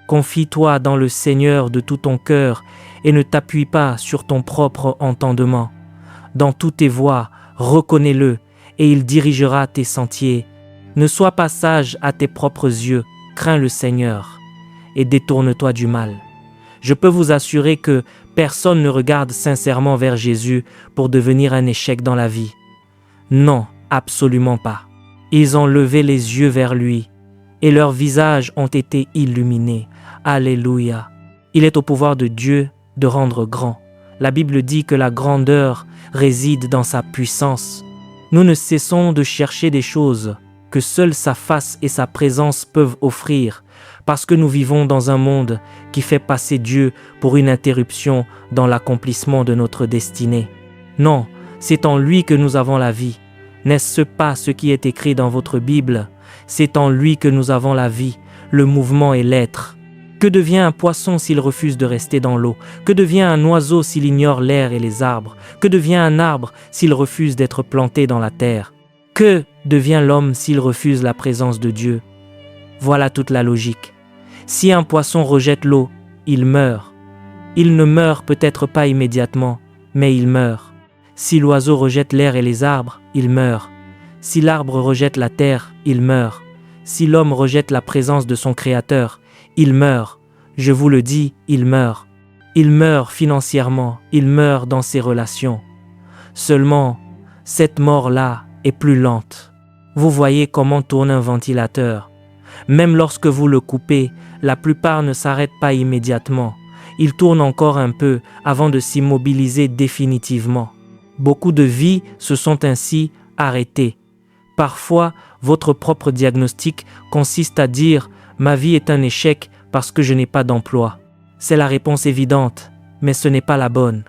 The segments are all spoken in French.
Confie-toi dans le Seigneur de tout ton cœur et ne t'appuie pas sur ton propre entendement. Dans toutes tes voies, reconnais-le et il dirigera tes sentiers. Ne sois pas sage à tes propres yeux, crains le Seigneur et détourne-toi du mal. Je peux vous assurer que personne ne regarde sincèrement vers Jésus pour devenir un échec dans la vie. Non, absolument pas. Ils ont levé les yeux vers lui et leurs visages ont été illuminés. Alléluia. Il est au pouvoir de Dieu de rendre grand. La Bible dit que la grandeur réside dans sa puissance. Nous ne cessons de chercher des choses que seule sa face et sa présence peuvent offrir, parce que nous vivons dans un monde qui fait passer Dieu pour une interruption dans l'accomplissement de notre destinée. Non, c'est en lui que nous avons la vie. N'est-ce pas ce qui est écrit dans votre Bible? C'est en lui que nous avons la vie, le mouvement et l'être. Que devient un poisson s'il refuse de rester dans l'eau? Que devient un oiseau s'il ignore l'air et les arbres? Que devient un arbre s'il refuse d'être planté dans la terre? Que devient l'homme s'il refuse la présence de Dieu? Voilà toute la logique. Si un poisson rejette l'eau, il meurt. Il ne meurt peut-être pas immédiatement, mais il meurt. Si l'oiseau rejette l'air et les arbres, il meurt. Si l'arbre rejette la terre, il meurt. Si l'homme rejette la présence de son Créateur, il meurt. Je vous le dis, il meurt. Il meurt financièrement, il meurt dans ses relations. Seulement, cette mort-là est plus lente. Vous voyez comment tourne un ventilateur. Même lorsque vous le coupez, la plupart ne s'arrêtent pas immédiatement. Il tourne encore un peu avant de s'immobiliser définitivement. Beaucoup de vies se sont ainsi arrêtées. Parfois, votre propre diagnostic consiste à dire « Ma vie est un échec parce que je n'ai pas d'emploi ». C'est la réponse évidente, mais ce n'est pas la bonne.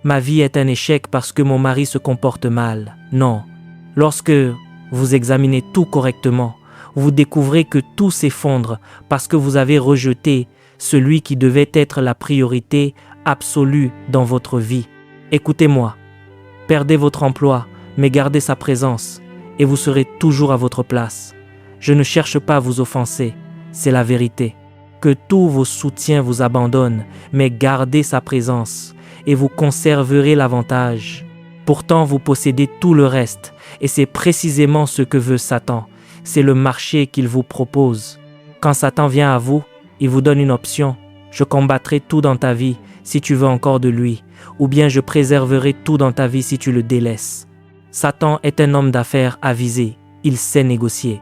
Ma vie est un échec parce que mon mari se comporte mal. Non. Lorsque vous examinez tout correctement, vous découvrez que tout s'effondre parce que vous avez rejeté celui qui devait être la priorité absolue dans votre vie. Écoutez-moi. Perdez votre emploi, mais gardez sa présence, et vous serez toujours à votre place. Je ne cherche pas à vous offenser, c'est la vérité. Que tous vos soutiens vous abandonnent, mais gardez sa présence, et vous conserverez l'avantage. Pourtant, vous possédez tout le reste, et c'est précisément ce que veut Satan. C'est le marché qu'il vous propose. Quand Satan vient à vous, il vous donne une option. Je combattrai tout dans ta vie si tu veux encore de lui, ou bien je préserverai tout dans ta vie si tu le délaisses. Satan est un homme d'affaires avisé, il sait négocier.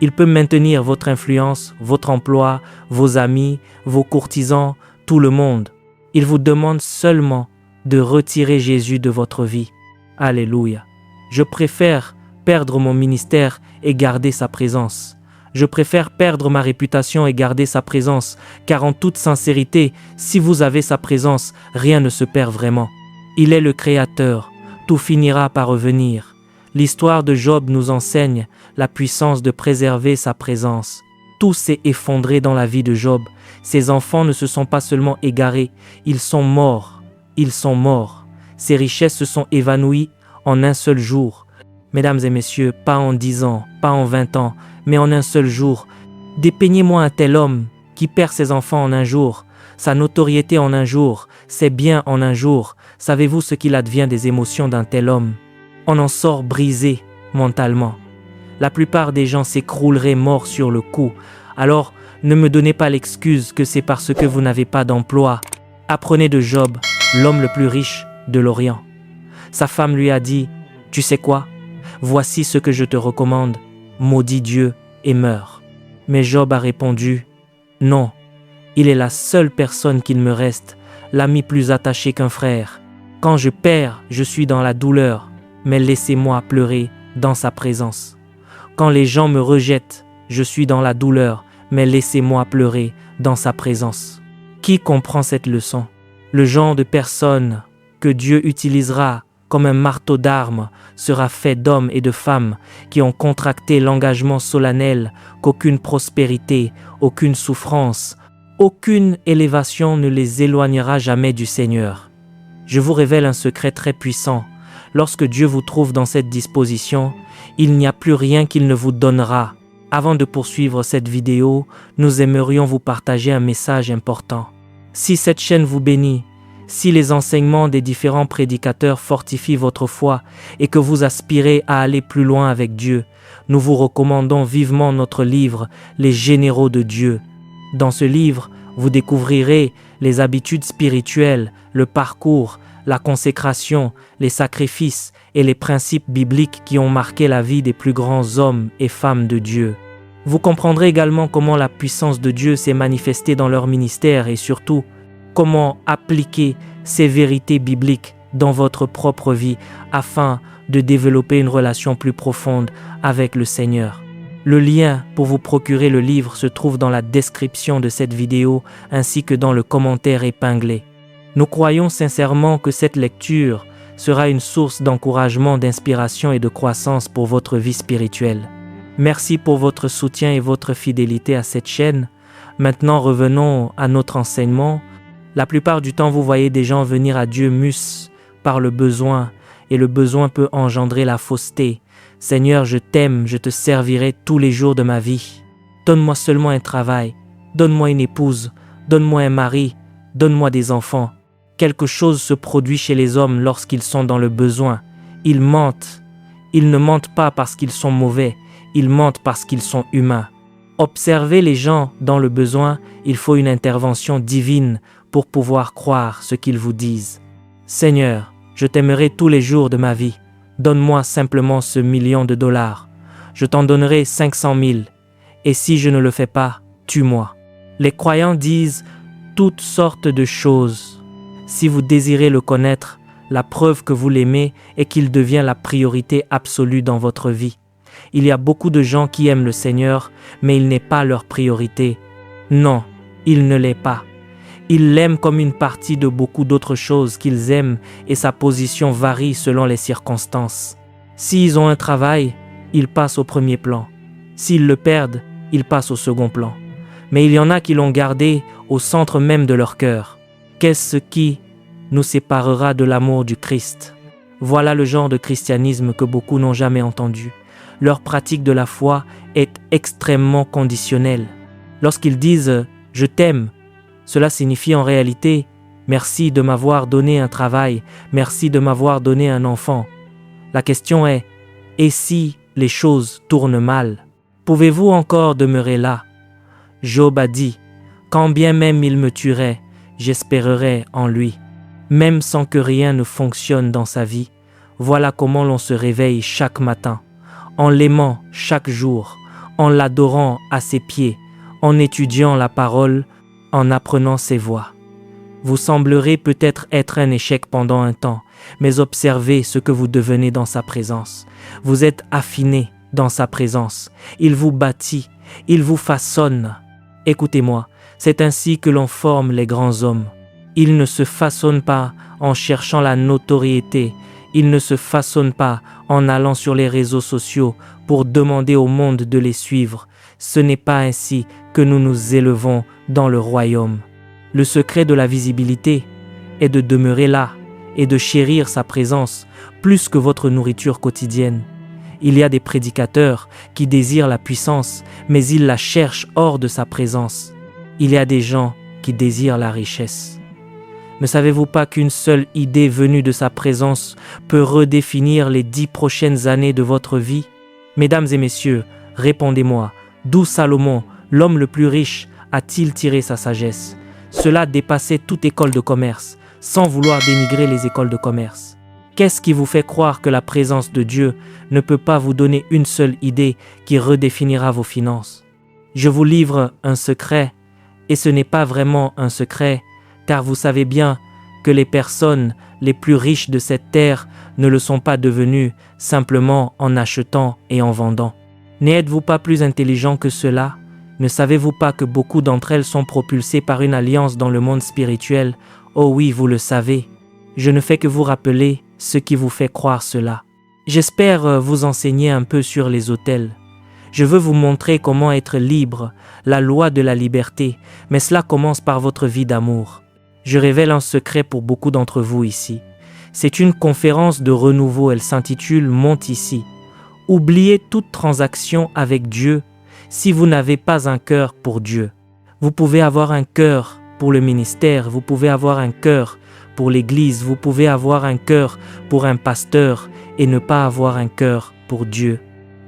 Il peut maintenir votre influence, votre emploi, vos amis, vos courtisans, tout le monde. Il vous demande seulement de retirer Jésus de votre vie. Alléluia. Je préfère perdre mon ministère et garder sa présence. Je préfère perdre ma réputation et garder sa présence, car en toute sincérité, si vous avez sa présence, rien ne se perd vraiment. Il est le Créateur, tout finira par revenir. L'histoire de Job nous enseigne la puissance de préserver sa présence. Tout s'est effondré dans la vie de Job. Ses enfants ne se sont pas seulement égarés, ils sont morts. Ils sont morts. Ses richesses se sont évanouies en un seul jour. Mesdames et messieurs, pas en 10 ans, pas en 20 ans, mais en un seul jour. Dépeignez-moi un tel homme qui perd ses enfants en un jour, sa notoriété en un jour, ses biens en un jour. Savez-vous ce qu'il advient des émotions d'un tel homme? On en sort brisé mentalement. La plupart des gens s'écrouleraient morts sur le coup. Alors, ne me donnez pas l'excuse que c'est parce que vous n'avez pas d'emploi. Apprenez de Job, l'homme le plus riche de l'Orient. Sa femme lui a dit « Tu sais quoi? Voici ce que je te recommande. Maudis Dieu et meurs. » Mais Job a répondu « Non, il est la seule personne qu'il me reste, l'ami plus attaché qu'un frère. Quand je perds, je suis dans la douleur, mais laissez-moi pleurer dans sa présence. Quand les gens me rejettent, je suis dans la douleur, mais laissez-moi pleurer dans sa présence. » Qui comprend cette leçon? Le genre de personne que Dieu utilisera comme un marteau d'armes sera fait d'hommes et de femmes qui ont contracté l'engagement solennel qu'aucune prospérité, aucune souffrance, aucune élévation ne les éloignera jamais du Seigneur. Je vous révèle un secret très puissant. Lorsque Dieu vous trouve dans cette disposition, il n'y a plus rien qu'il ne vous donnera. Avant de poursuivre cette vidéo, nous aimerions vous partager un message important. Si cette chaîne vous bénit, si les enseignements des différents prédicateurs fortifient votre foi et que vous aspirez à aller plus loin avec Dieu, nous vous recommandons vivement notre livre « Les généraux de Dieu ». Dans ce livre, vous découvrirez les habitudes spirituelles, le parcours, la consécration, les sacrifices et les principes bibliques qui ont marqué la vie des plus grands hommes et femmes de Dieu. Vous comprendrez également comment la puissance de Dieu s'est manifestée dans leur ministère et surtout, comment appliquer ces vérités bibliques dans votre propre vie afin de développer une relation plus profonde avec le Seigneur. Le lien pour vous procurer le livre se trouve dans la description de cette vidéo ainsi que dans le commentaire épinglé. Nous croyons sincèrement que cette lecture sera une source d'encouragement, d'inspiration et de croissance pour votre vie spirituelle. Merci pour votre soutien et votre fidélité à cette chaîne. Maintenant, revenons à notre enseignement. La plupart du temps, vous voyez des gens venir à Dieu mus par le besoin, et le besoin peut engendrer la fausseté. Seigneur, je t'aime, je te servirai tous les jours de ma vie. Donne-moi seulement un travail, donne-moi une épouse, donne-moi un mari, donne-moi des enfants. Quelque chose se produit chez les hommes lorsqu'ils sont dans le besoin. Ils mentent. Ils ne mentent pas parce qu'ils sont mauvais, ils mentent parce qu'ils sont humains. Observez les gens dans le besoin, il faut une intervention divine pour pouvoir croire ce qu'ils vous disent. Seigneur, je t'aimerai tous les jours de ma vie. Donne-moi simplement ce $1 million. Je t'en donnerai 500 000. Et si je ne le fais pas, tue-moi. Les croyants disent toutes sortes de choses. Si vous désirez le connaître, la preuve que vous l'aimez est qu'il devient la priorité absolue dans votre vie. Il y a beaucoup de gens qui aiment le Seigneur, mais il n'est pas leur priorité. Non, il ne l'est pas. Ils l'aiment comme une partie de beaucoup d'autres choses qu'ils aiment et sa position varie selon les circonstances. S'ils ont un travail, il passe au premier plan. S'ils le perdent, il passe au second plan. Mais il y en a qui l'ont gardé au centre même de leur cœur. Qu'est-ce qui nous séparera de l'amour du Christ? Voilà le genre de christianisme que beaucoup n'ont jamais entendu. Leur pratique de la foi est extrêmement conditionnelle. Lorsqu'ils disent « je t'aime », cela signifie en réalité « merci de m'avoir donné un travail, merci de m'avoir donné un enfant ». La question est « et si les choses tournent mal, pouvez-vous encore demeurer là ?» Job a dit « quand bien même il me tuerait, j'espérerai en lui ». Même sans que rien ne fonctionne dans sa vie, voilà comment l'on se réveille chaque matin, en l'aimant chaque jour, en l'adorant à ses pieds, en étudiant la parole, en apprenant ses voies. Vous semblerez peut-être être un échec pendant un temps, mais observez ce que vous devenez dans sa présence. Vous êtes affiné dans sa présence. Il vous bâtit, il vous façonne. Écoutez-moi, c'est ainsi que l'on forme les grands hommes. Ils ne se façonnent pas en cherchant la notoriété. Ils ne se façonnent pas en allant sur les réseaux sociaux pour demander au monde de les suivre. Ce n'est pas ainsi que nous nous élevons dans le royaume. Le secret de la visibilité est de demeurer là et de chérir sa présence plus que votre nourriture quotidienne. Il y a des prédicateurs qui désirent la puissance, mais ils la cherchent hors de sa présence. Il y a des gens qui désirent la richesse. Ne savez-vous pas qu'une seule idée venue de sa présence peut redéfinir les 10 prochaines années de votre vie? Mesdames et messieurs, répondez-moi, d'où Salomon, l'homme le plus riche, a-t-il tiré sa sagesse? Cela dépassait toute école de commerce, sans vouloir dénigrer les écoles de commerce. Qu'est-ce qui vous fait croire que la présence de Dieu ne peut pas vous donner une seule idée qui redéfinira vos finances? Je vous livre un secret, et ce n'est pas vraiment un secret, car vous savez bien que les personnes les plus riches de cette terre ne le sont pas devenues simplement en achetant et en vendant. N'êtes-vous pas plus intelligent que cela? Ne savez-vous pas que beaucoup d'entre elles sont propulsées par une alliance dans le monde spirituel? Oh oui, vous le savez. Je ne fais que vous rappeler ce qui vous fait croire cela. J'espère vous enseigner un peu sur les autels. Je veux vous montrer comment être libre, la loi de la liberté, mais cela commence par votre vie d'amour. Je révèle un secret pour beaucoup d'entre vous ici. C'est une conférence de renouveau, elle s'intitule « Monte ici ». Oubliez toute transaction avec Dieu. Si vous n'avez pas un cœur pour Dieu, vous pouvez avoir un cœur pour le ministère, vous pouvez avoir un cœur pour l'Église, vous pouvez avoir un cœur pour un pasteur et ne pas avoir un cœur pour Dieu.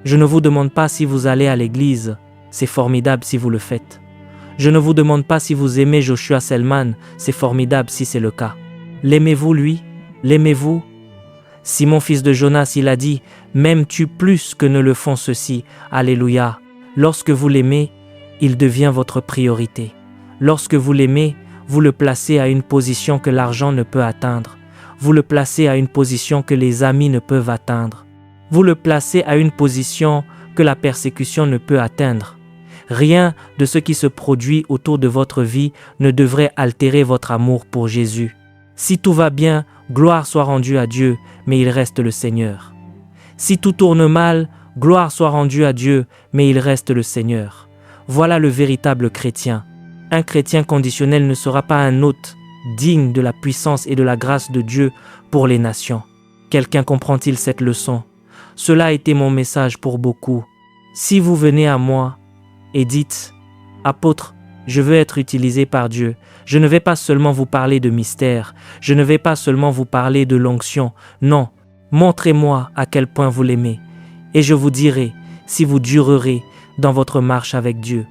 Je ne vous demande pas si vous allez à l'Église, c'est formidable si vous le faites. Je ne vous demande pas si vous aimez Joshua Selman, c'est formidable si c'est le cas. L'aimez-vous lui? L'aimez-vous? Simon, fils de Jonas, il a dit, « M'aimes-tu plus que ne le font ceux-ci ?» Alléluia. Lorsque vous l'aimez, il devient votre priorité. Lorsque vous l'aimez, vous le placez à une position que l'argent ne peut atteindre. Vous le placez à une position que les amis ne peuvent atteindre. Vous le placez à une position que la persécution ne peut atteindre. Rien de ce qui se produit autour de votre vie ne devrait altérer votre amour pour Jésus. Si tout va bien, gloire soit rendue à Dieu, mais il reste le Seigneur. Si tout tourne mal, gloire soit rendue à Dieu, mais il reste le Seigneur. Voilà le véritable chrétien. Un chrétien conditionnel ne sera pas un hôte digne de la puissance et de la grâce de Dieu pour les nations. Quelqu'un comprend-il cette leçon? Cela a été mon message pour beaucoup. Si vous venez à moi et dites, « Apôtre, je veux être utilisé par Dieu. Je ne vais pas seulement vous parler de mystère. Je ne vais pas seulement vous parler de l'onction. Non, montrez-moi à quel point vous l'aimez. Et je vous dirai si vous durerez dans votre marche avec Dieu.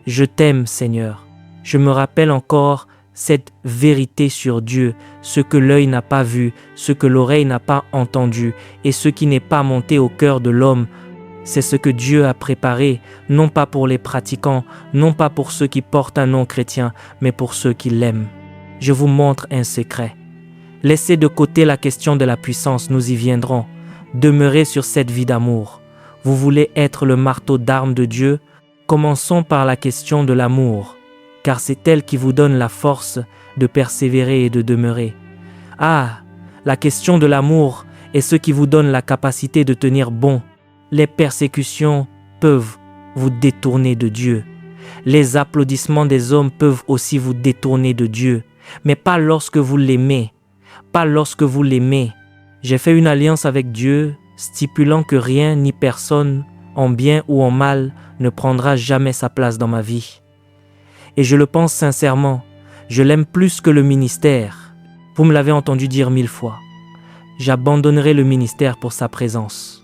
Je t'aime, Seigneur. » Je me rappelle encore cette vérité sur Dieu, ce que l'œil n'a pas vu, ce que l'oreille n'a pas entendu et ce qui n'est pas monté au cœur de l'homme. C'est ce que Dieu a préparé, non pas pour les pratiquants, non pas pour ceux qui portent un nom chrétien, mais pour ceux qui l'aiment. Je vous montre un secret. Laissez de côté la question de la puissance, nous y viendrons. Demeurez sur cette vie d'amour. Vous voulez être le marteau d'armes de Dieu? Commençons par la question de l'amour, car c'est elle qui vous donne la force de persévérer et de demeurer. Ah, la question de l'amour est ce qui vous donne la capacité de tenir bon. Les persécutions peuvent vous détourner de Dieu. Les applaudissements des hommes peuvent aussi vous détourner de Dieu, mais pas lorsque vous l'aimez. Pas lorsque vous l'aimez. J'ai fait une alliance avec Dieu, stipulant que rien ni personne, en bien ou en mal, ne prendra jamais sa place dans ma vie. Et je le pense sincèrement, je l'aime plus que le ministère. Vous me l'avez entendu dire 1000 fois. J'abandonnerai le ministère pour sa présence.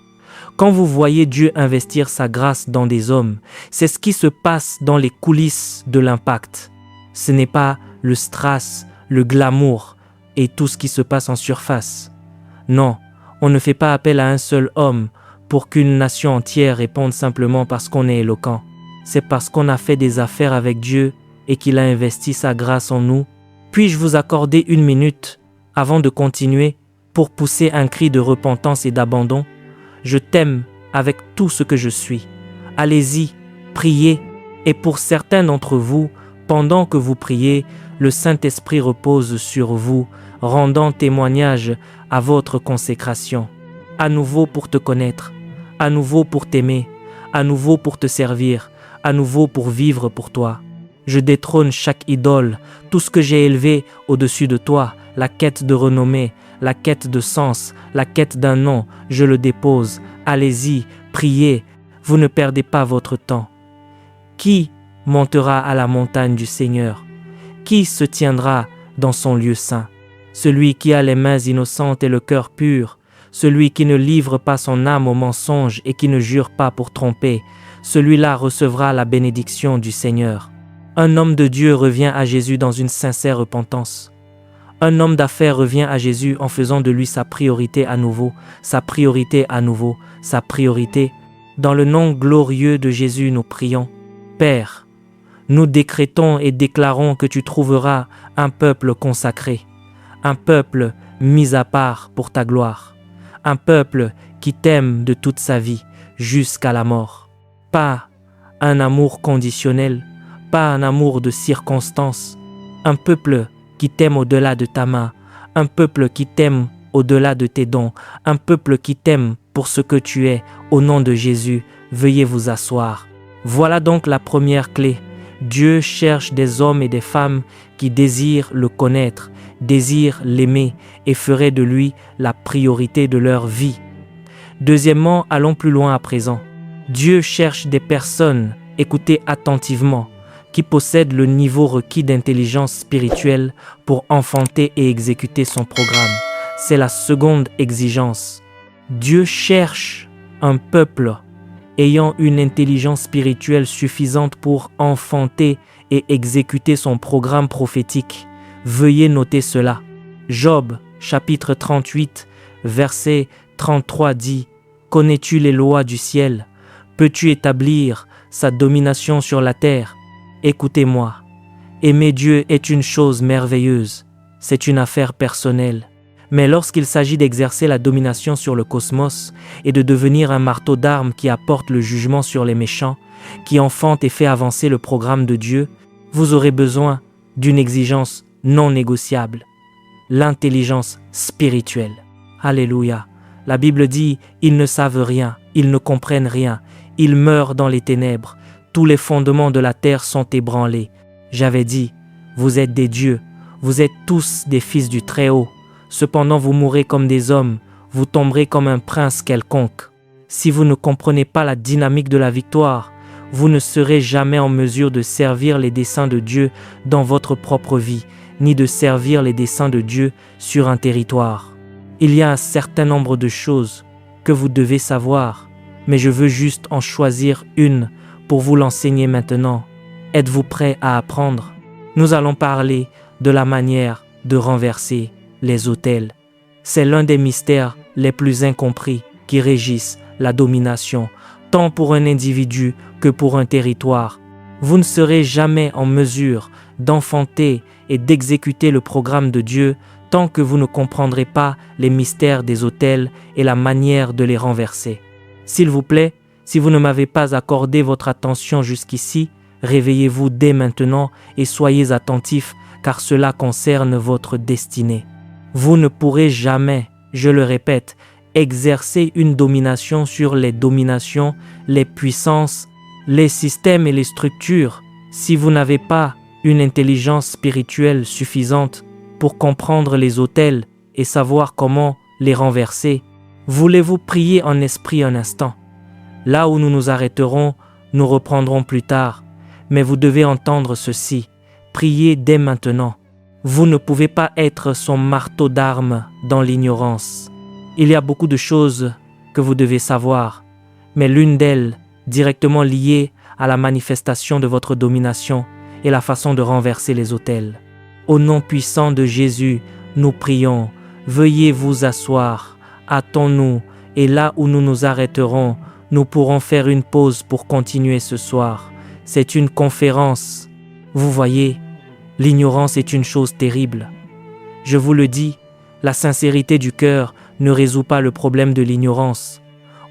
Quand vous voyez Dieu investir sa grâce dans des hommes, c'est ce qui se passe dans les coulisses de l'impact. Ce n'est pas le strass, le glamour et tout ce qui se passe en surface. Non, on ne fait pas appel à un seul homme pour qu'une nation entière réponde simplement parce qu'on est éloquent. C'est parce qu'on a fait des affaires avec Dieu et qu'il a investi sa grâce en nous. Puis-je vous accorder 1 minute avant de continuer pour pousser un cri de repentance et d'abandon? Je t'aime avec tout ce que je suis. Allez-y, priez. Et pour certains d'entre vous, pendant que vous priez, le Saint-Esprit repose sur vous, rendant témoignage à votre consécration. À nouveau pour te connaître, à nouveau pour t'aimer, à nouveau pour te servir, à nouveau pour vivre pour toi. Je détrône chaque idole, tout ce que j'ai élevé au-dessus de toi, la quête de renommée, la quête de sens, la quête d'un nom, je le dépose. Allez-y, priez, vous ne perdez pas votre temps. Qui montera à la montagne du Seigneur? Qui se tiendra dans son lieu saint? Celui qui a les mains innocentes et le cœur pur, celui qui ne livre pas son âme au mensonge et qui ne jure pas pour tromper, celui-là recevra la bénédiction du Seigneur. Un homme de Dieu revient à Jésus dans une sincère repentance. Un homme d'affaires revient à Jésus en faisant de lui sa priorité à nouveau, sa priorité à nouveau, sa priorité. Dans le nom glorieux de Jésus, nous prions. Père, nous décrétons et déclarons que tu trouveras un peuple consacré, un peuple mis à part pour ta gloire, un peuple qui t'aime de toute sa vie jusqu'à la mort. Pas un amour conditionnel, pas un amour de circonstance, un peuple qui t'aime au-delà de ta main, un peuple qui t'aime au-delà de tes dons, un peuple qui t'aime pour ce que tu es. Au nom de Jésus, veuillez vous asseoir. Voilà donc la première clé. Dieu cherche des hommes et des femmes qui désirent le connaître, désirent l'aimer et feraient de lui la priorité de leur vie. Deuxièmement, allons plus loin à présent. Dieu cherche des personnes Écoutez attentivement, qui possède le niveau requis d'intelligence spirituelle pour enfanter et exécuter son programme. C'est la seconde exigence. Dieu cherche un peuple ayant une intelligence spirituelle suffisante pour enfanter et exécuter son programme prophétique. Veuillez noter cela. Job, chapitre 38, verset 33 dit « Connais-tu les lois du ciel? Peux-tu établir sa domination sur la terre? Écoutez-moi. Aimer Dieu est une chose merveilleuse. C'est une affaire personnelle. Mais lorsqu'il s'agit d'exercer la domination sur le cosmos et de devenir un marteau d'armes qui apporte le jugement sur les méchants, qui enfante et fait avancer le programme de Dieu, vous aurez besoin d'une exigence non négociable, l'intelligence spirituelle. Alléluia. La Bible dit « Ils ne savent rien, ils ne comprennent rien, ils meurent dans les ténèbres, tous les fondements de la terre sont ébranlés. » J'avais dit « Vous êtes des dieux, vous êtes tous des fils du Très-Haut. Cependant vous mourrez comme des hommes, vous tomberez comme un prince quelconque. Si vous ne comprenez pas la dynamique de la victoire, vous ne serez jamais en mesure de servir les desseins de Dieu dans votre propre vie, ni de servir les desseins de Dieu sur un territoire. Il y a un certain nombre de choses que vous devez savoir, mais je veux juste en choisir une pour vous l'enseigner maintenant. Êtes-vous prêt à apprendre? Nous allons parler de la manière de renverser les autels. C'est l'un des mystères les plus incompris qui régissent la domination, tant pour un individu que pour un territoire. Vous ne serez jamais en mesure d'enfanter et d'exécuter le programme de Dieu tant que vous ne comprendrez pas les mystères des autels et la manière de les renverser. S'il vous plaît, si vous ne m'avez pas accordé votre attention jusqu'ici, réveillez-vous dès maintenant et soyez attentifs car cela concerne votre destinée. Vous ne pourrez jamais, je le répète, exercer une domination sur les dominations, les puissances, les systèmes et les structures si vous n'avez pas une intelligence spirituelle suffisante pour comprendre les autels et savoir comment les renverser. Voulez-vous prier en esprit un instant? Là où nous nous arrêterons, nous reprendrons plus tard, mais vous devez entendre ceci. Priez dès maintenant. Vous ne pouvez pas être son marteau d'armes dans l'ignorance. Il y a beaucoup de choses que vous devez savoir, mais l'une d'elles, directement liée à la manifestation de votre domination, est la façon de renverser les autels. Au nom puissant de Jésus, nous prions. Veuillez vous asseoir. Hâtons-nous, et là où nous nous arrêterons, nous pourrons faire une pause pour continuer ce soir. C'est une conférence. Vous voyez, l'ignorance est une chose terrible. Je vous le dis, la sincérité du cœur ne résout pas le problème de l'ignorance.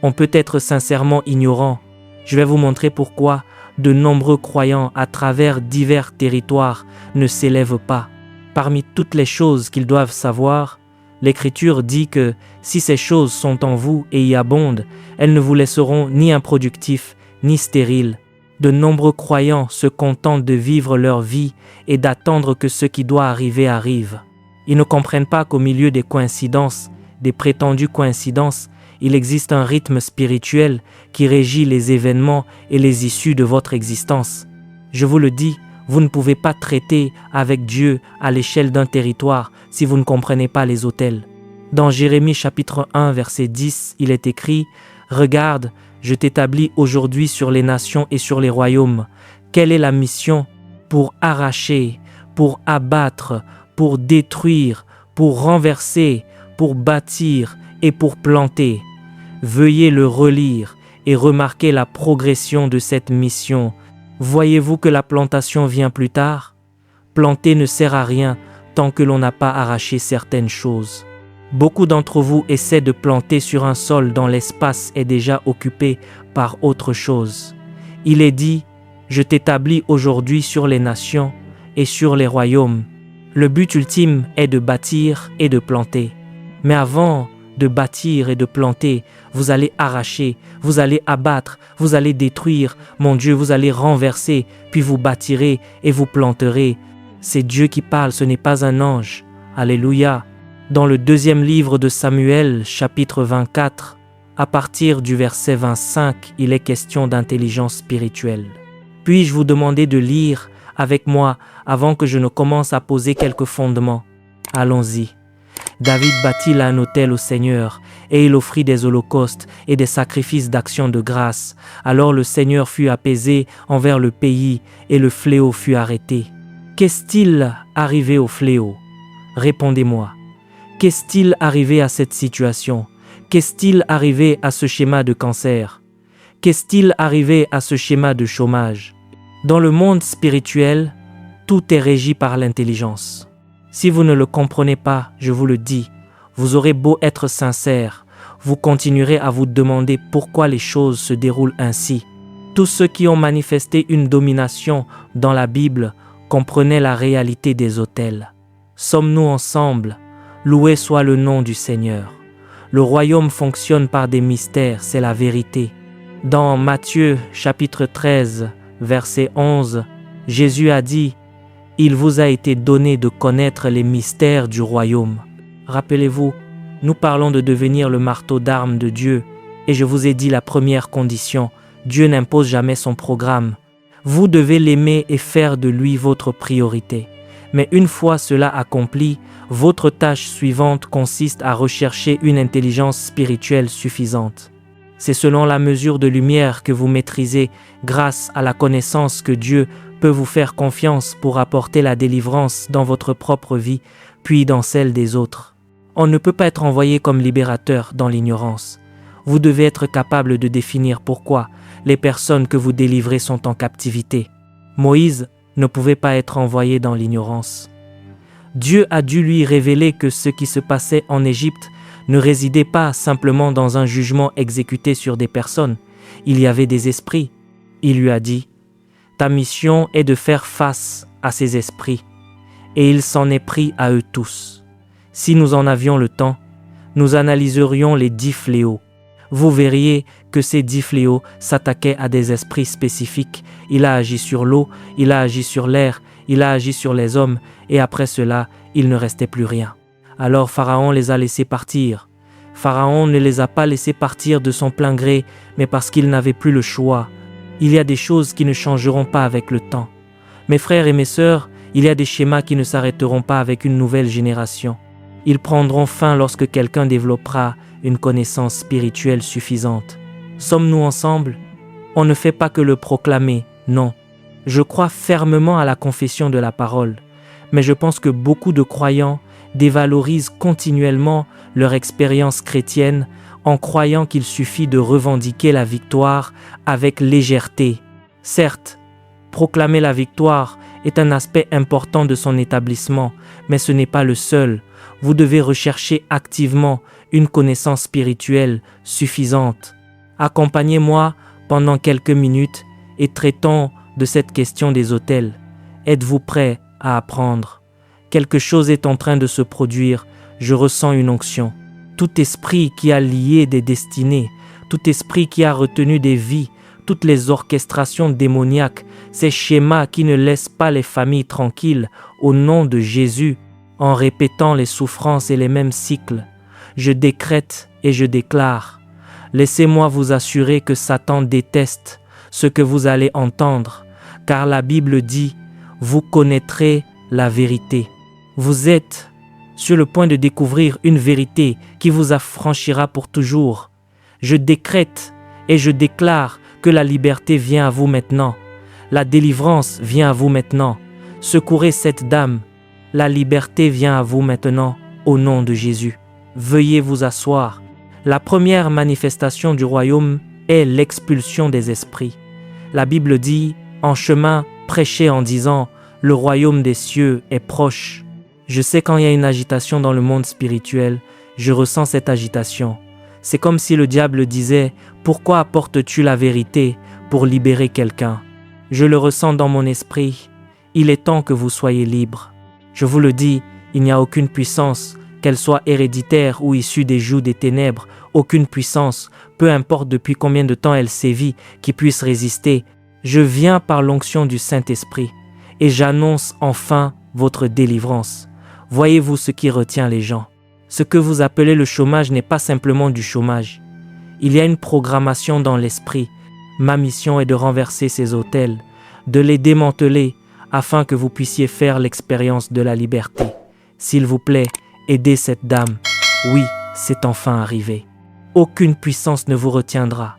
On peut être sincèrement ignorant. Je vais vous montrer pourquoi de nombreux croyants à travers divers territoires ne s'élèvent pas. Parmi toutes les choses qu'ils doivent savoir, l'Écriture dit que si ces choses sont en vous et y abondent, elles ne vous laisseront ni improductifs ni stériles. De nombreux croyants se contentent de vivre leur vie et d'attendre que ce qui doit arriver arrive. Ils ne comprennent pas qu'au milieu des coïncidences, des prétendues coïncidences, il existe un rythme spirituel qui régit les événements et les issues de votre existence. Je vous le dis, vous ne pouvez pas traiter avec Dieu à l'échelle d'un territoire si vous ne comprenez pas les autels. Dans Jérémie chapitre 1 verset 10, il est écrit « Regarde, je t'établis aujourd'hui sur les nations et sur les royaumes. Quelle est la mission? Pour arracher, pour abattre, pour détruire, pour renverser, pour bâtir et pour planter. » Veuillez le relire et remarquer la progression de cette mission. Voyez-vous que la plantation vient plus tard? Planter ne sert à rien tant que l'on n'a pas arraché certaines choses. Beaucoup d'entre vous essaient de planter sur un sol dont l'espace est déjà occupé par autre chose. Il est dit « Je t'établis aujourd'hui sur les nations et sur les royaumes ». Le but ultime est de bâtir et de planter. Mais avant de bâtir et de planter, vous allez arracher, vous allez abattre, vous allez détruire, mon Dieu, vous allez renverser, puis vous bâtirez et vous planterez. C'est Dieu qui parle, ce n'est pas un ange. Alléluia. Dans le deuxième livre de Samuel, chapitre 24, à partir du verset 25, il est question d'intelligence spirituelle. Puis-je vous demander de lire avec moi avant que je ne commence à poser quelques fondements? Allons-y. David bâtit là un autel au Seigneur, et il offrit des holocaustes et des sacrifices d'action de grâce. Alors le Seigneur fut apaisé envers le pays, et le fléau fut arrêté. Qu'est-il arrivé au fléau? Répondez-moi. Qu'est-il arrivé à cette situation? Qu'est-il arrivé à ce schéma de cancer? Qu'est-il arrivé à ce schéma de chômage? Dans le monde spirituel, tout est régi par l'intelligence. Si vous ne le comprenez pas, je vous le dis, vous aurez beau être sincère, vous continuerez à vous demander pourquoi les choses se déroulent ainsi. Tous ceux qui ont manifesté une domination dans la Bible comprenaient la réalité des autels. Sommes-nous ensemble? Loué soit le nom du Seigneur. Le royaume fonctionne par des mystères, c'est la vérité. Dans Matthieu chapitre 13, verset 11, Jésus a dit: « Il vous a été donné de connaître les mystères du royaume. » Rappelez-vous, nous parlons de devenir le marteau d'armes de Dieu, et je vous ai dit la première condition, Dieu n'impose jamais son programme. Vous devez l'aimer et faire de lui votre priorité. Mais une fois cela accompli, votre tâche suivante consiste à rechercher une intelligence spirituelle suffisante. C'est selon la mesure de lumière que vous maîtrisez, grâce à la connaissance que Dieu peut vous faire confiance pour apporter la délivrance dans votre propre vie, puis dans celle des autres. On ne peut pas être envoyé comme libérateur dans l'ignorance. Vous devez être capable de définir pourquoi les personnes que vous délivrez sont en captivité. Moïse ne pouvait pas être envoyé dans l'ignorance. Dieu a dû lui révéler que ce qui se passait en Égypte ne résidait pas simplement dans un jugement exécuté sur des personnes. Il y avait des esprits. Il lui a dit: « Ta mission est de faire face à ces esprits. » Et il s'en est pris à eux tous. Si nous en avions le temps, nous analyserions les 10 fléaux. Vous verriez que ces 10 fléaux s'attaquaient à des esprits spécifiques. Il a agi sur l'eau, il a agi sur l'air, il a agi sur les hommes, et après cela, il ne restait plus rien. Alors Pharaon les a laissés partir. Pharaon ne les a pas laissés partir de son plein gré, mais parce qu'il n'avait plus le choix. Il y a des choses qui ne changeront pas avec le temps. Mes frères et mes sœurs, il y a des schémas qui ne s'arrêteront pas avec une nouvelle génération. Ils prendront fin lorsque quelqu'un développera une connaissance spirituelle suffisante. Sommes-nous ensemble? On ne fait pas que le proclamer, non. Je crois fermement à la confession de la parole, mais je pense que beaucoup de croyants dévalorisent continuellement leur expérience chrétienne en croyant qu'il suffit de revendiquer la victoire avec légèreté. Certes, proclamer la victoire est un aspect important de son établissement, mais ce n'est pas le seul. Vous devez rechercher activement une connaissance spirituelle suffisante. Accompagnez-moi pendant quelques minutes et traitons de cette question des autels. Êtes-vous prêts à apprendre? Quelque chose est en train de se produire. Je ressens une onction. Tout esprit qui a lié des destinées, tout esprit qui a retenu des vies, toutes les orchestrations démoniaques, ces schémas qui ne laissent pas les familles tranquilles, au nom de Jésus, en répétant les souffrances et les mêmes cycles, je décrète et je déclare. Laissez-moi vous assurer que Satan déteste ce que vous allez entendre, car la Bible dit « Vous connaîtrez la vérité ». Vous êtes sur le point de découvrir une vérité qui vous affranchira pour toujours. Je décrète et je déclare que la liberté vient à vous maintenant. La délivrance vient à vous maintenant. Secourez cette dame. La liberté vient à vous maintenant, au nom de Jésus. Veuillez vous asseoir. La première manifestation du royaume est l'expulsion des esprits. La Bible dit, en chemin, prêchez en disant, le royaume des cieux est proche. Je sais quand il y a une agitation dans le monde spirituel, je ressens cette agitation. C'est comme si le diable disait, pourquoi apportes-tu la vérité pour libérer quelqu'un? Je le ressens dans mon esprit. Il est temps que vous soyez libres. Je vous le dis, il n'y a aucune puissance, qu'elle soit héréditaire ou issue des jougs des ténèbres, aucune puissance, peu importe depuis combien de temps elle sévit, qui puisse résister. Je viens par l'onction du Saint-Esprit et j'annonce enfin votre délivrance. Voyez-vous ce qui retient les gens? Ce que vous appelez le chômage n'est pas simplement du chômage. Il y a une programmation dans l'esprit. Ma mission est de renverser ces autels. de les démanteler afin que vous puissiez faire l'expérience de la liberté. S'il vous plaît, aidez cette dame. Oui, c'est enfin arrivé. Aucune puissance ne vous retiendra.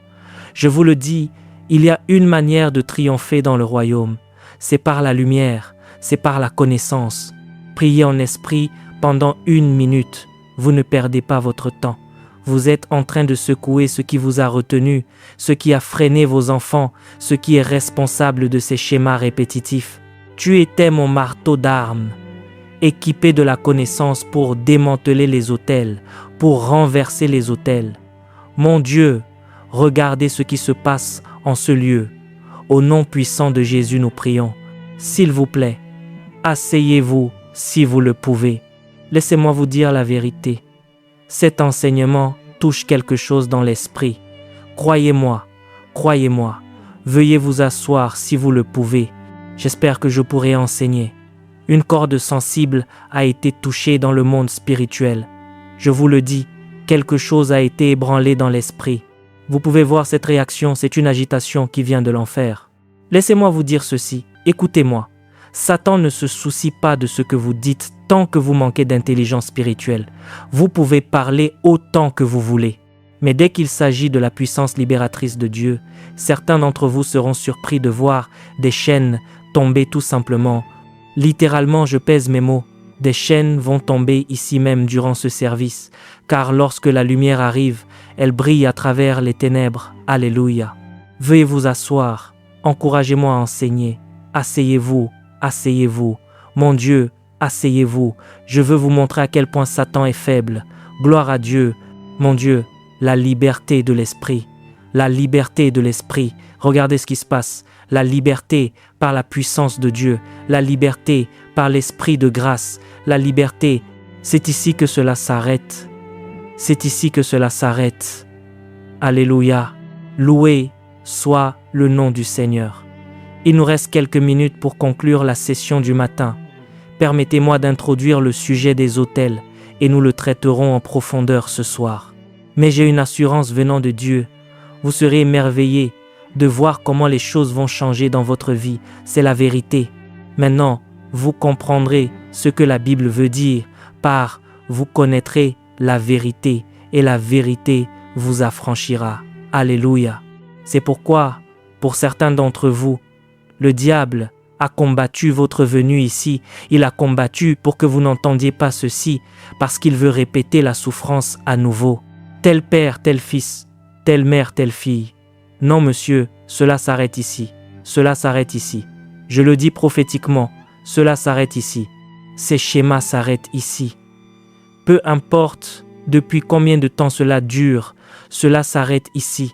Je vous le dis, il y a une manière de triompher dans le royaume. C'est par la lumière, c'est par la connaissance. Priez en esprit pendant 1 minute. Vous ne perdez pas votre temps. Vous êtes en train de secouer ce qui vous a retenu, ce qui a freiné vos enfants, ce qui est responsable de ces schémas répétitifs. Tu étais mon marteau d'armes, équipé de la connaissance pour démanteler les autels, pour renverser les autels. Mon Dieu, regardez ce qui se passe en ce lieu. Au nom puissant de Jésus, nous prions. S'il vous plaît, asseyez-vous si vous le pouvez. Laissez-moi vous dire la vérité. Cet enseignement touche quelque chose dans l'esprit. Croyez-moi, croyez-moi. Veuillez vous asseoir si vous le pouvez. J'espère que je pourrai enseigner. Une corde sensible a été touchée dans le monde spirituel. Je vous le dis, quelque chose a été ébranlé dans l'esprit. Vous pouvez voir cette réaction, c'est une agitation qui vient de l'enfer. Laissez-moi vous dire ceci, écoutez-moi. Satan ne se soucie pas de ce que vous dites tant que vous manquez d'intelligence spirituelle. Vous pouvez parler autant que vous voulez. Mais dès qu'il s'agit de la puissance libératrice de Dieu, certains d'entre vous seront surpris de voir des chaînes tomber tout simplement. Littéralement, je pèse mes mots. Des chaînes vont tomber ici même durant ce service, car lorsque la lumière arrive, elle brille à travers les ténèbres. Alléluia. Veuillez vous asseoir. Encouragez-moi à enseigner. Asseyez-vous, asseyez-vous. Mon Dieu, asseyez-vous. Je veux vous montrer à quel point Satan est faible. Gloire à Dieu. Mon Dieu, la liberté de l'esprit. La liberté de l'esprit. Regardez ce qui se passe. La liberté par la puissance de Dieu. La liberté par l'esprit de grâce. La liberté, c'est ici que cela s'arrête. C'est ici que cela s'arrête. Alléluia. Loué soit le nom du Seigneur. Il nous reste quelques minutes pour conclure la session du matin. Permettez-moi d'introduire le sujet des autels et nous le traiterons en profondeur ce soir. Mais j'ai une assurance venant de Dieu. Vous serez émerveillés de voir comment les choses vont changer dans votre vie. C'est la vérité. Maintenant, vous comprendrez ce que la Bible veut dire par « vous connaîtrez la vérité et la vérité vous affranchira ». Alléluia. C'est pourquoi, pour certains d'entre vous, le diable a combattu votre venue ici. Il a combattu pour que vous n'entendiez pas ceci, parce qu'il veut répéter la souffrance à nouveau. Tel père, tel fils, telle mère, telle fille. Non, monsieur, cela s'arrête ici. Cela s'arrête ici. Je le dis prophétiquement, cela s'arrête ici. Ces schémas s'arrêtent ici. Peu importe depuis combien de temps cela dure, cela s'arrête ici.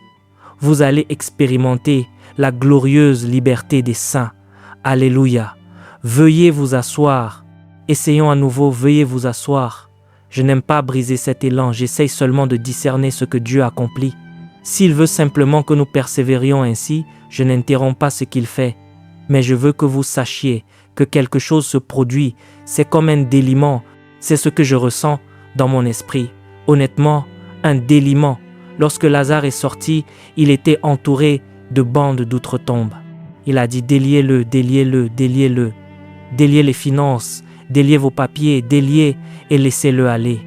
Vous allez expérimenter la glorieuse liberté des saints. Alléluia. Veuillez vous asseoir. Essayons à nouveau, veuillez vous asseoir. Je n'aime pas briser cet élan, j'essaye seulement de discerner ce que Dieu accomplit. S'il veut simplement que nous persévérions ainsi, je n'interromps pas ce qu'il fait. Mais je veux que vous sachiez que quelque chose se produit. C'est comme un déliement. C'est ce que je ressens dans mon esprit. Honnêtement, un déliement. Lorsque Lazare est sorti, il était entouré de bandes d'outre-tombe. Il a dit déliez-le, déliez-le, déliez-le. Déliez les finances, déliez vos papiers, déliez et laissez-le aller.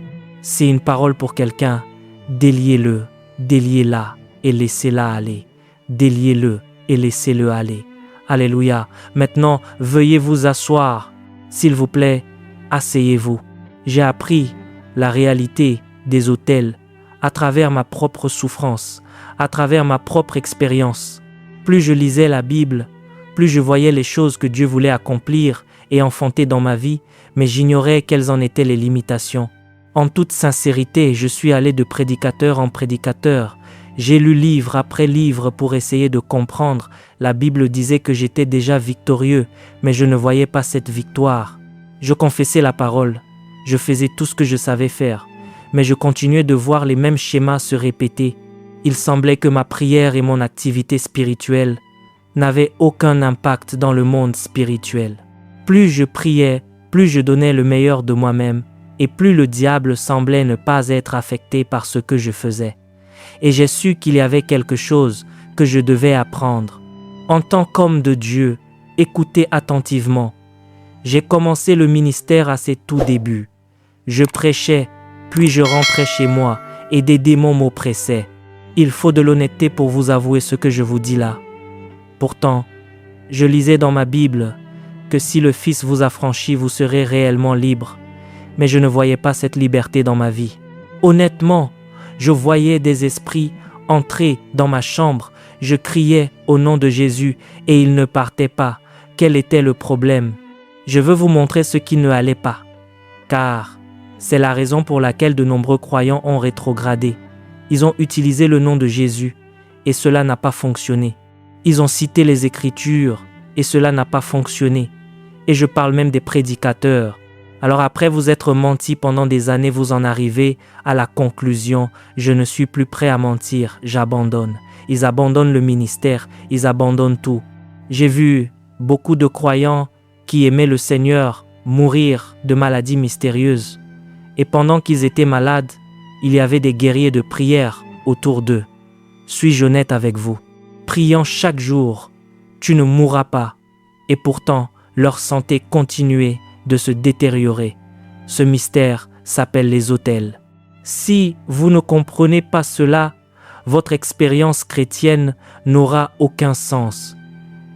C'est une parole pour quelqu'un. Déliez-le, déliez-la et laissez-la aller. Déliez-le et laissez-le aller. Alléluia. Maintenant, veuillez vous asseoir. S'il vous plaît, asseyez-vous. J'ai appris la réalité des autels à travers ma propre souffrance, à travers ma propre expérience. Plus je lisais la Bible, plus je voyais les choses que Dieu voulait accomplir et enfanter dans ma vie, mais j'ignorais quelles en étaient les limitations. En toute sincérité, je suis allé de prédicateur en prédicateur. J'ai lu livre après livre pour essayer de comprendre. La Bible disait que j'étais déjà victorieux, mais je ne voyais pas cette victoire. Je confessais la parole, je faisais tout ce que je savais faire, mais je continuais de voir les mêmes schémas se répéter. Il semblait que ma prière et mon activité spirituelle n'avaient aucun impact dans le monde spirituel. Plus je priais, plus je donnais le meilleur de moi-même, et plus le diable semblait ne pas être affecté par ce que je faisais. Et j'ai su qu'il y avait quelque chose que je devais apprendre. En tant qu'homme de Dieu, Écoutez attentivement. J'ai commencé le ministère à ses tout débuts. Je prêchais, puis je rentrais chez moi et des démons m'oppressaient. Il faut de l'honnêteté pour vous avouer ce que je vous dis là. Pourtant, je lisais dans ma Bible que si le Fils vous affranchit, vous serez réellement libre. Mais je ne voyais pas cette liberté dans ma vie. Honnêtement, je voyais des esprits entrer dans ma chambre. Je criais au nom de Jésus et ils ne partaient pas. Quel était le problème? Je veux vous montrer ce qui ne allait pas. Car c'est la raison pour laquelle de nombreux croyants ont rétrogradé. Ils ont utilisé le nom de Jésus et cela n'a pas fonctionné. Ils ont cité les Écritures et cela n'a pas fonctionné. Et je parle même des prédicateurs. Alors après vous être menti pendant des années, vous en arrivez à la conclusion, je ne suis plus prêt à mentir, j'abandonne. Ils abandonnent le ministère, ils abandonnent tout. J'ai vu beaucoup de croyants qui aimaient le Seigneur mourir de maladies mystérieuses. Et pendant qu'ils étaient malades, il y avait des guerriers de prière autour d'eux. Suis-je honnête avec vous? Priant chaque jour, tu ne mourras pas. Et pourtant, leur santé continuait de se détériorer. Ce mystère s'appelle les autels. Si vous ne comprenez pas cela, votre expérience chrétienne n'aura aucun sens.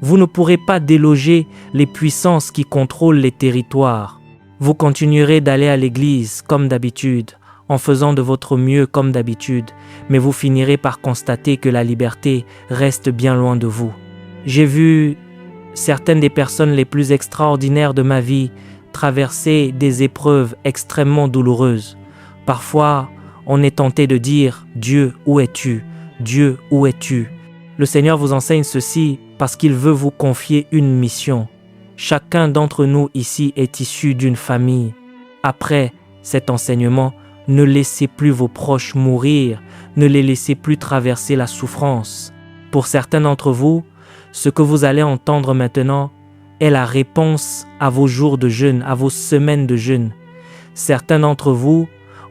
Vous ne pourrez pas déloger les puissances qui contrôlent les territoires. Vous continuerez d'aller à l'église comme d'habitude, en faisant de votre mieux comme d'habitude, mais vous finirez par constater que la liberté reste bien loin de vous. J'ai vu certaines des personnes les plus extraordinaires de ma vie traverser des épreuves extrêmement douloureuses. Parfois, on est tenté de dire « Dieu, où es-tu? Dieu, où es-tu » Le Seigneur vous enseigne ceci parce qu'il veut vous confier une mission. Chacun d'entre nous ici est issu d'une famille. Après cet enseignement, ne laissez plus vos proches mourir, ne les laissez plus traverser la souffrance. Pour certains d'entre vous, ce que vous allez entendre maintenant est la réponse à vos jours de jeûne, à vos semaines de jeûne. Certains d'entre vous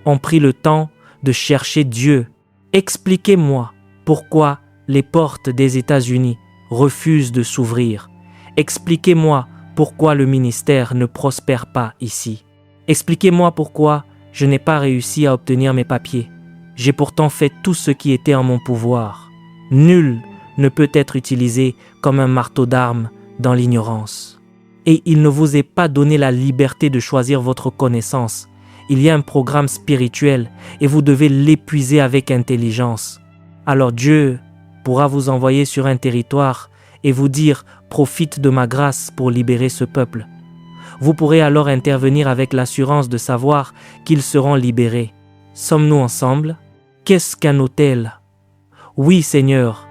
ont pris le temps de chercher Dieu. Expliquez-moi pourquoi les portes des États-Unis refusent de s'ouvrir. Expliquez-moi pourquoi le ministère ne prospère pas ici. Expliquez-moi pourquoi je n'ai pas réussi à obtenir mes papiers. J'ai pourtant fait tout ce qui était en mon pouvoir. Nul ne peut être utilisé comme un marteau d'armes dans l'ignorance. Et il ne vous est pas donné la liberté de choisir votre connaissance. Il y a un programme spirituel et vous devez l'épuiser avec intelligence. Alors Dieu pourra vous envoyer sur un territoire et vous dire « Profite de ma grâce pour libérer ce peuple ». Vous pourrez alors intervenir avec l'assurance de savoir qu'ils seront libérés. Sommes-nous ensemble? Qu'est-ce qu'un autel? Oui, Seigneur.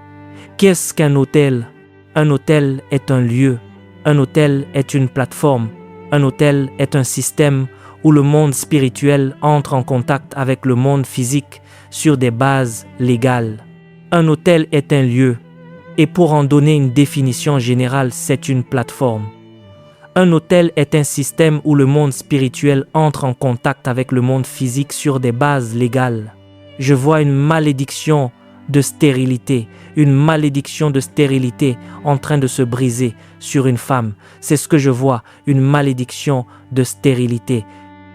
Qu'est-ce qu'un autel? Un autel est un lieu. Un autel est une plateforme. Un autel est un système où le monde spirituel entre en contact avec le monde physique sur des bases légales. Un autel est un lieu. Et pour en donner une définition générale, c'est une plateforme. Un autel est un système où le monde spirituel entre en contact avec le monde physique sur des bases légales. Je vois une malédiction de stérilité, en train de se briser sur une femme. C'est ce que je vois, une malédiction de stérilité.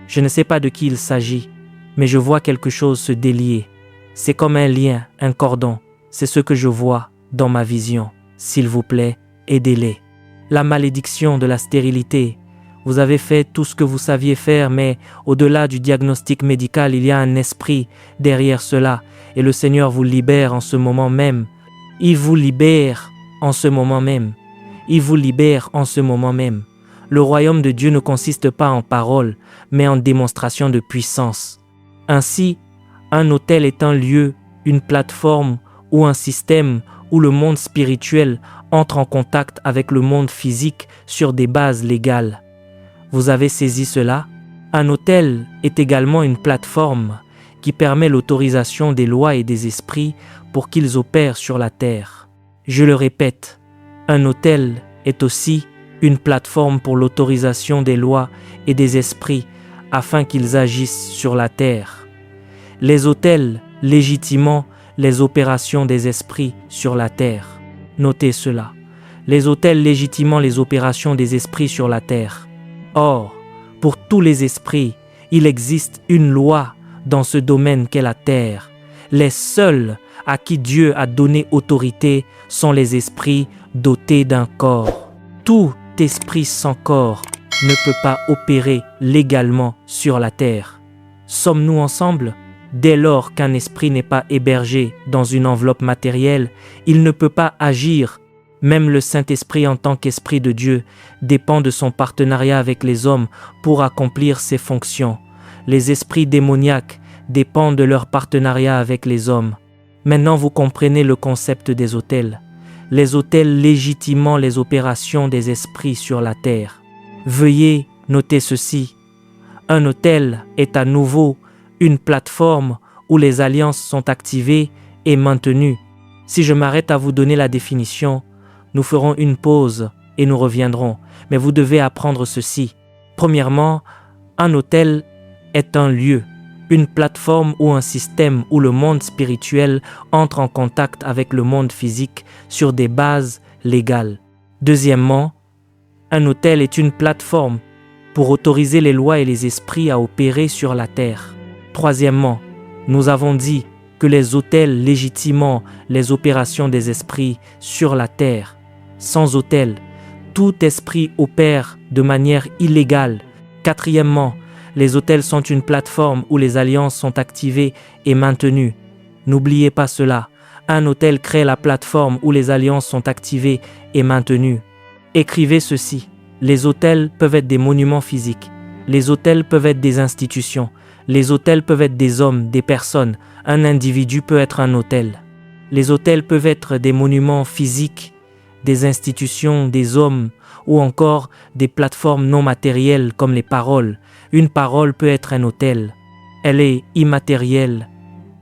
Je ne sais pas de qui il s'agit, mais je vois quelque chose se délier. C'est comme un lien, un cordon. C'est ce que je vois dans ma vision. S'il vous plaît, aidez-les. La malédiction de la stérilité. Vous avez fait tout ce que vous saviez faire, mais au-delà du diagnostic médical, il y a un esprit derrière cela. Et le Seigneur vous libère en ce moment même. Il vous libère en ce moment même. Il vous libère en ce moment même. Le royaume de Dieu ne consiste pas en paroles, mais en démonstration de puissance. Ainsi, un autel est un lieu, une plateforme ou un système où le monde spirituel entre en contact avec le monde physique sur des bases légales. Vous avez saisi cela? Un autel est également une plateforme qui permet l'autorisation des lois et des esprits pour qu'ils opèrent sur la terre. Je le répète, un autel est aussi une plateforme pour l'autorisation des lois et des esprits afin qu'ils agissent sur la terre. Les autels légitimant les opérations des esprits sur la terre. Notez cela. les autels légitimant les opérations des esprits sur la terre. Or, pour tous les esprits, il existe une loi dans ce domaine qu'est la terre. Les seuls à qui Dieu a donné autorité sont les esprits dotés d'un corps. Tout esprit sans corps ne peut pas opérer légalement sur la terre. Sommes-nous ensemble? Dès lors qu'un esprit n'est pas hébergé dans une enveloppe matérielle, il ne peut pas agir. Même le Saint-Esprit en tant qu'Esprit de Dieu dépend de son partenariat avec les hommes pour accomplir ses fonctions. Les esprits démoniaques dépendent de leur partenariat avec les hommes. Maintenant, vous comprenez le concept des autels. Les autels légitimant les opérations des esprits sur la terre. Veuillez noter ceci. Un autel est à nouveau une plateforme où les alliances sont activées et maintenues. Si je m'arrête à vous donner la définition, nous ferons une pause et nous reviendrons. Mais vous devez apprendre ceci. Premièrement, un autel est un lieu, une plateforme ou un système où le monde spirituel entre en contact avec le monde physique sur des bases légales. Deuxièmement, un autel est une plateforme pour autoriser les lois et les esprits à opérer sur la terre. Troisièmement, nous avons dit que les autels légitimant les opérations des esprits sur la terre. Sans autel, tout esprit opère de manière illégale. Quatrièmement, les autels sont une plateforme où les alliances sont activées et maintenues. N'oubliez pas cela. Un autel crée la plateforme où les alliances sont activées et maintenues. Écrivez ceci. Les autels peuvent être des monuments physiques. Les autels peuvent être des institutions. Les autels peuvent être des hommes, des personnes. Un individu peut être un autel. Les autels peuvent être des monuments physiques, des institutions, des hommes ou encore des plateformes non matérielles comme les paroles. Une parole peut être un autel. Elle est immatérielle,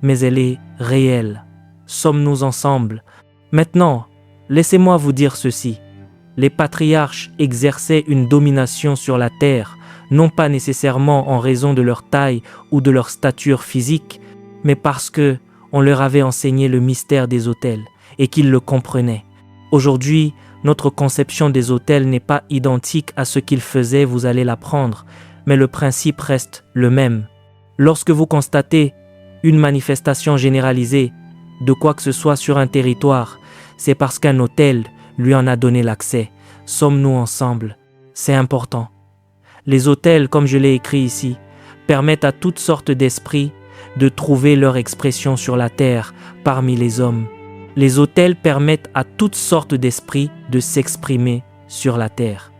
mais elle est réelle. Sommes-nous ensemble? Maintenant, laissez-moi vous dire ceci. Les patriarches exerçaient une domination sur la terre, non pas nécessairement en raison de leur taille ou de leur stature physique, mais parce que on leur avait enseigné le mystère des autels et qu'ils le comprenaient. Aujourd'hui, notre conception des autels n'est pas identique à ce qu'ils faisaient, vous allez l'apprendre, mais le principe reste le même. Lorsque vous constatez une manifestation généralisée de quoi que ce soit sur un territoire, c'est parce qu'un autel lui en a donné l'accès. Sommes-nous ensemble? C'est important. Les autels, comme je l'ai écrit ici, permettent à toutes sortes d'esprits de trouver leur expression sur la terre parmi les hommes. Les autels permettent à toutes sortes d'esprits de s'exprimer sur la terre.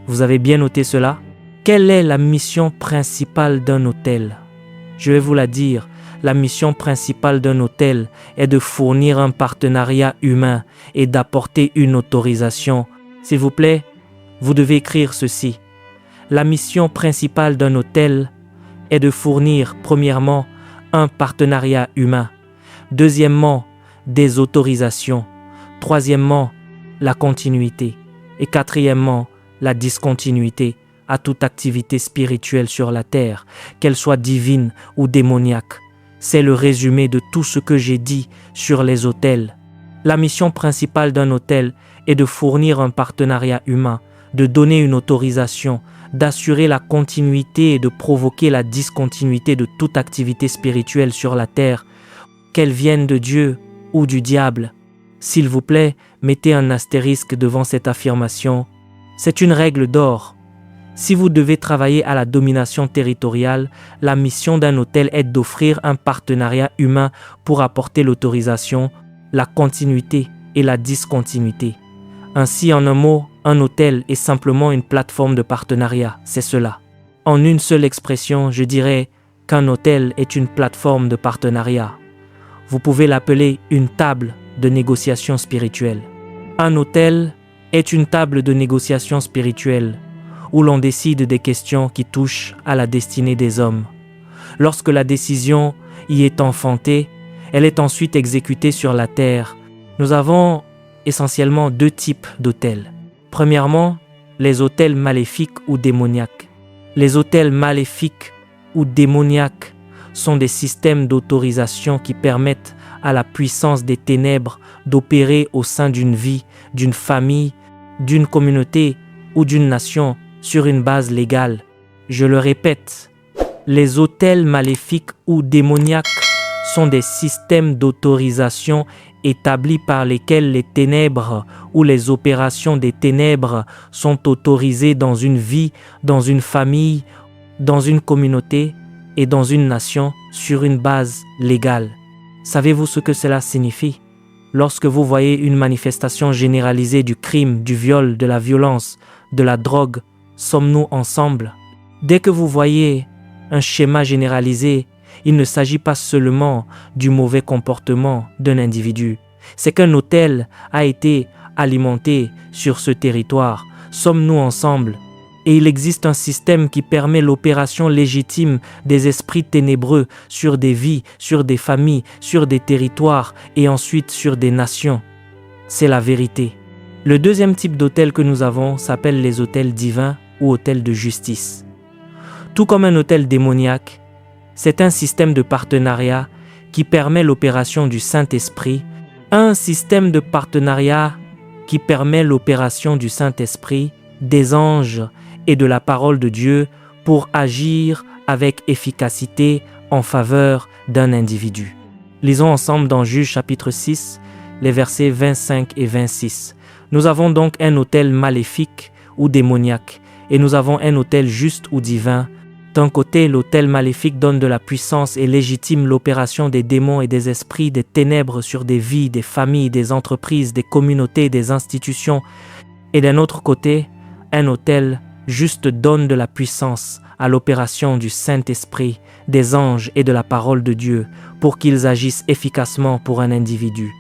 Vous avez bien noté cela? Quelle est la mission principale d'un autel? Je vais vous la dire. La mission principale d'un autel est de fournir un partenariat humain et d'apporter une autorisation. S'il vous plaît, vous devez écrire ceci. La mission principale d'un autel est de fournir, premièrement, un partenariat humain. Deuxièmement, des autorisations. Troisièmement, la continuité. Et quatrièmement, la discontinuité à toute activité spirituelle sur la terre, qu'elle soit divine ou démoniaque. C'est le résumé de tout ce que j'ai dit sur les autels. La mission principale d'un autel est de fournir un partenariat humain, de donner une autorisation, d'assurer la continuité et de provoquer la discontinuité de toute activité spirituelle sur la terre, qu'elle vienne de Dieu ou du diable. S'il vous plaît, mettez un astérisque devant cette affirmation. C'est une règle d'or. Si vous devez travailler à la domination territoriale, la mission d'un autel est d'offrir un partenariat humain pour apporter l'autorisation, la continuité et la discontinuité. Ainsi, en un mot, un autel est simplement une plateforme de partenariat, c'est cela. En une seule expression, je dirais qu'un autel est une plateforme de partenariat. Vous pouvez l'appeler une table de négociation spirituelle. Un autel est une table de négociation spirituelle où l'on décide des questions qui touchent à la destinée des hommes. Lorsque la décision y est enfantée, elle est ensuite exécutée sur la terre. Nous avons essentiellement deux types d'autels. Premièrement, les autels maléfiques ou démoniaques. Les autels maléfiques ou démoniaques sont des systèmes d'autorisation qui permettent à la puissance des ténèbres d'opérer au sein d'une vie, d'une famille, d'une communauté ou d'une nation sur une base légale. Je le répète, les autels maléfiques ou démoniaques sont des systèmes d'autorisation établis par lesquels les ténèbres ou les opérations des ténèbres sont autorisées dans une vie, dans une famille, dans une communauté et dans une nation sur une base légale. Savez-vous ce que cela signifie? Lorsque vous voyez une manifestation généralisée du crime, du viol, de la violence, de la drogue, sommes-nous ensemble? Dès que vous voyez un schéma généralisé, il ne s'agit pas seulement du mauvais comportement d'un individu. C'est qu'un autel a été alimenté sur ce territoire. Sommes-nous ensemble? Et il existe un système qui permet l'opération légitime des esprits ténébreux sur des vies, sur des familles, sur des territoires et ensuite sur des nations. C'est la vérité. Le deuxième type d'autel que nous avons s'appelle les autels divins ou autels de justice. Tout comme un autel démoniaque, c'est un système de partenariat qui permet l'opération du Saint-Esprit, un système de partenariat qui permet l'opération du Saint-Esprit, des anges et de la parole de Dieu pour agir avec efficacité en faveur d'un individu. Lisons ensemble dans Juges chapitre 6, les versets 25 et 26. Nous avons donc un autel maléfique ou démoniaque et nous avons un autel juste ou divin. D'un côté, l'autel maléfique donne de la puissance et légitime l'opération des démons et des esprits des ténèbres sur des vies, des familles, des entreprises, des communautés, des institutions. Et d'un autre côté, un autel juste donne de la puissance à l'opération du Saint-Esprit, des anges et de la parole de Dieu pour qu'ils agissent efficacement pour un individu.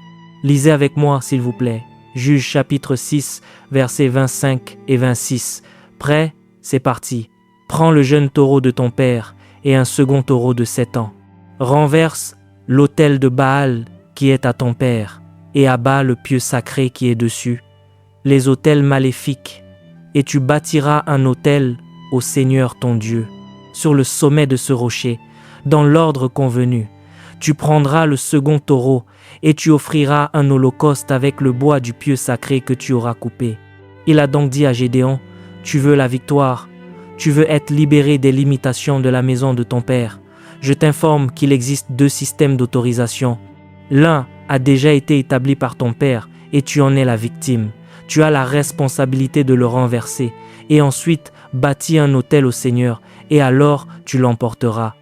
Lisez avec moi, s'il vous plaît. Juges chapitre 6, versets 25 et 26. Prêt? C'est parti. Prends le jeune taureau de ton père et un second taureau de 7 ans. Renverse l'autel de Baal qui est à ton père et abat le pieu sacré qui est dessus, les autels maléfiques, et tu bâtiras un autel au Seigneur ton Dieu, sur le sommet de ce rocher, dans l'ordre convenu. Tu prendras le second taureau et tu offriras un holocauste avec le bois du pieu sacré que tu auras coupé. Il a donc dit à Gédéon, tu veux la victoire, tu veux être libéré des limitations de la maison de ton père. Je t'informe qu'il existe 2 systèmes d'autorisation. L'un a déjà été établi par ton père et tu en es la victime. Tu as la responsabilité de le renverser et ensuite bâtis un autel au Seigneur et alors tu l'emporteras.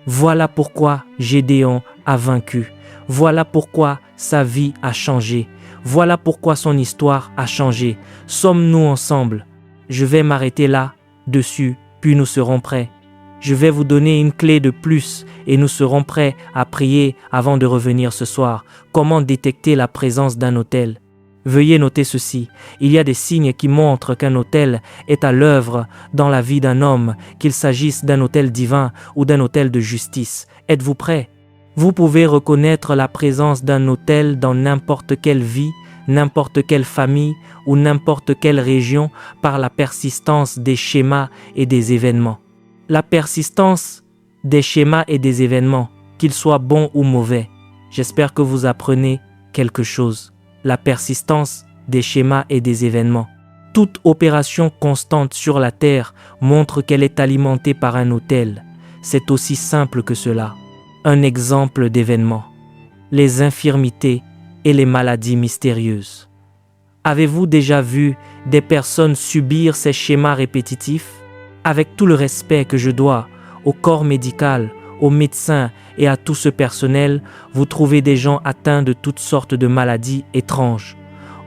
Voilà pourquoi Gédéon a vaincu. Voilà pourquoi sa vie a changé. Voilà pourquoi son histoire a changé. Sommes-nous ensemble? Je vais m'arrêter là, dessus, puis nous serons prêts. Je vais vous donner une clé de plus et nous serons prêts à prier avant de revenir ce soir. Comment détecter la présence d'un autel? Veuillez noter ceci, il y a des signes qui montrent qu'un autel est à l'œuvre dans la vie d'un homme, qu'il s'agisse d'un autel divin ou d'un autel de justice. Êtes-vous prêts? Vous pouvez reconnaître la présence d'un autel dans n'importe quelle vie, n'importe quelle famille ou n'importe quelle région par la persistance des schémas et des événements. La persistance des schémas et des événements, qu'ils soient bons ou mauvais. J'espère que vous apprenez quelque chose. La persistance des schémas et des événements. Toute opération constante sur la terre montre qu'elle est alimentée par un autel. C'est aussi simple que cela. Un exemple d'événement. Les infirmités et les maladies mystérieuses. Avez-vous déjà vu des personnes subir ces schémas répétitifs? Avec tout le respect que je dois au corps médical, aux médecins et à tout ce personnel, vous trouvez des gens atteints de toutes sortes de maladies étranges.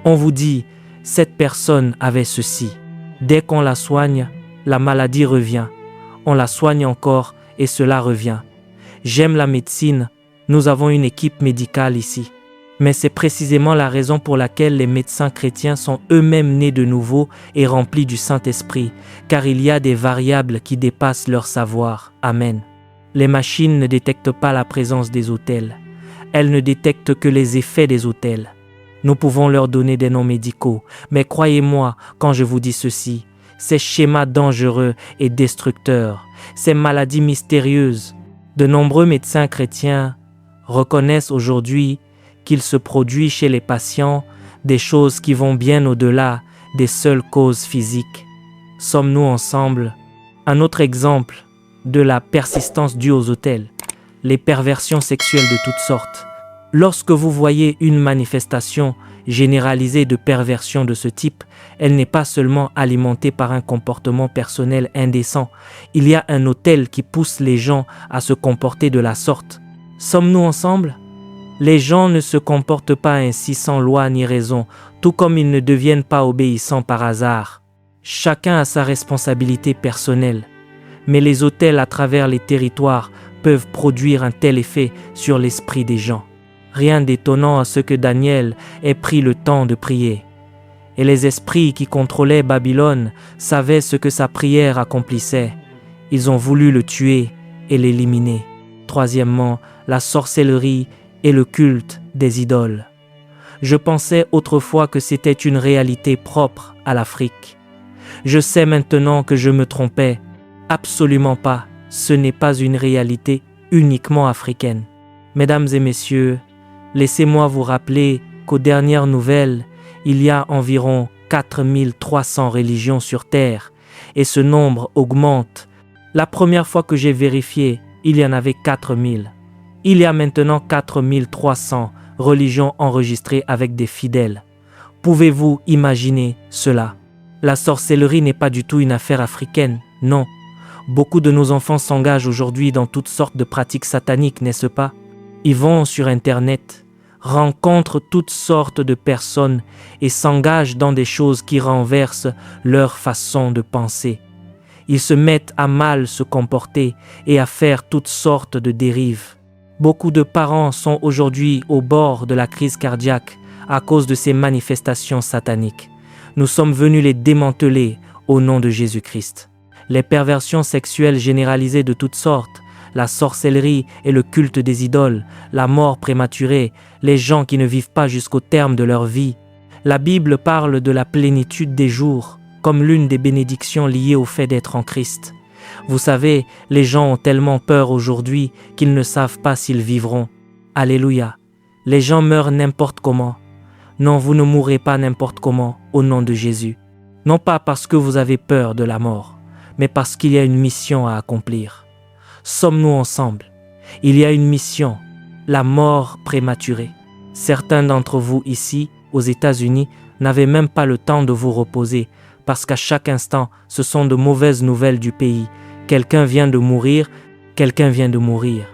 On vous dit, cette personne avait ceci. Dès qu'on la soigne, la maladie revient. On la soigne encore et cela revient. J'aime la médecine, nous avons une équipe médicale ici. Mais c'est précisément la raison pour laquelle les médecins chrétiens sont eux-mêmes nés de nouveau et remplis du Saint-Esprit, car il y a des variables qui dépassent leur savoir. Amen. Les machines ne détectent pas la présence des autels. Elles ne détectent que les effets des autels. Nous pouvons leur donner des noms médicaux, mais croyez-moi quand je vous dis ceci, ces schémas dangereux et destructeurs, ces maladies mystérieuses, de nombreux médecins chrétiens reconnaissent aujourd'hui qu'il se produit chez les patients des choses qui vont bien au-delà des seules causes physiques. Sommes-nous ensemble? Un autre exemple de la persistance due aux autels, les perversions sexuelles de toutes sortes. Lorsque vous voyez une manifestation généralisée de perversion de ce type, elle n'est pas seulement alimentée par un comportement personnel indécent. Il y a un autel qui pousse les gens à se comporter de la sorte. Sommes-nous ensemble? Les gens ne se comportent pas ainsi sans loi ni raison, tout comme ils ne deviennent pas obéissants par hasard. Chacun a sa responsabilité personnelle, mais les autels à travers les territoires peuvent produire un tel effet sur l'esprit des gens. Rien d'étonnant à ce que Daniel ait pris le temps de prier. Et les esprits qui contrôlaient Babylone savaient ce que sa prière accomplissait. Ils ont voulu le tuer et l'éliminer. Troisièmement, la sorcellerie et le culte des idoles. Je pensais autrefois que c'était une réalité propre à l'Afrique. Je sais maintenant que je me trompais. Absolument pas. Ce n'est pas une réalité uniquement africaine. Mesdames et messieurs, laissez-moi vous rappeler qu'aux dernières nouvelles, il y a environ 4300 religions sur Terre et ce nombre augmente. La première fois que j'ai vérifié, il y en avait 4000. Il y a maintenant 4300 religions enregistrées avec des fidèles. Pouvez-vous imaginer cela? La sorcellerie n'est pas du tout une affaire africaine, non. Beaucoup de nos enfants s'engagent aujourd'hui dans toutes sortes de pratiques sataniques, n'est-ce pas? Ils vont sur Internet, rencontrent toutes sortes de personnes et s'engagent dans des choses qui renversent leur façon de penser. Ils se mettent à mal se comporter et à faire toutes sortes de dérives. Beaucoup de parents sont aujourd'hui au bord de la crise cardiaque à cause de ces manifestations sataniques. Nous sommes venus les démanteler au nom de Jésus-Christ. Les perversions sexuelles généralisées de toutes sortes, la sorcellerie et le culte des idoles, la mort prématurée, les gens qui ne vivent pas jusqu'au terme de leur vie. La Bible parle de la plénitude des jours comme l'une des bénédictions liées au fait d'être en Christ. Vous savez, les gens ont tellement peur aujourd'hui qu'ils ne savent pas s'ils vivront. Alléluia. Les gens meurent n'importe comment. Non, vous ne mourrez pas n'importe comment au nom de Jésus. Non pas parce que vous avez peur de la mort, mais parce qu'il y a une mission à accomplir. Sommes-nous ensemble? Il y a une mission, la mort prématurée. Certains d'entre vous ici, aux États-Unis, n'avaient même pas le temps de vous reposer, parce qu'à chaque instant, ce sont de mauvaises nouvelles du pays. Quelqu'un vient de mourir, quelqu'un vient de mourir.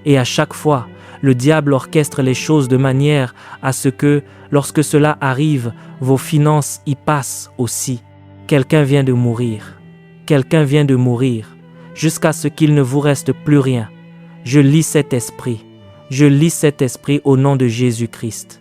Et à chaque fois, le diable orchestre les choses de manière à ce que, lorsque cela arrive, vos finances y passent aussi. Quelqu'un vient de mourir. Quelqu'un vient de mourir, jusqu'à ce qu'il ne vous reste plus rien. Je lis cet esprit. Je lis cet esprit au nom de Jésus-Christ.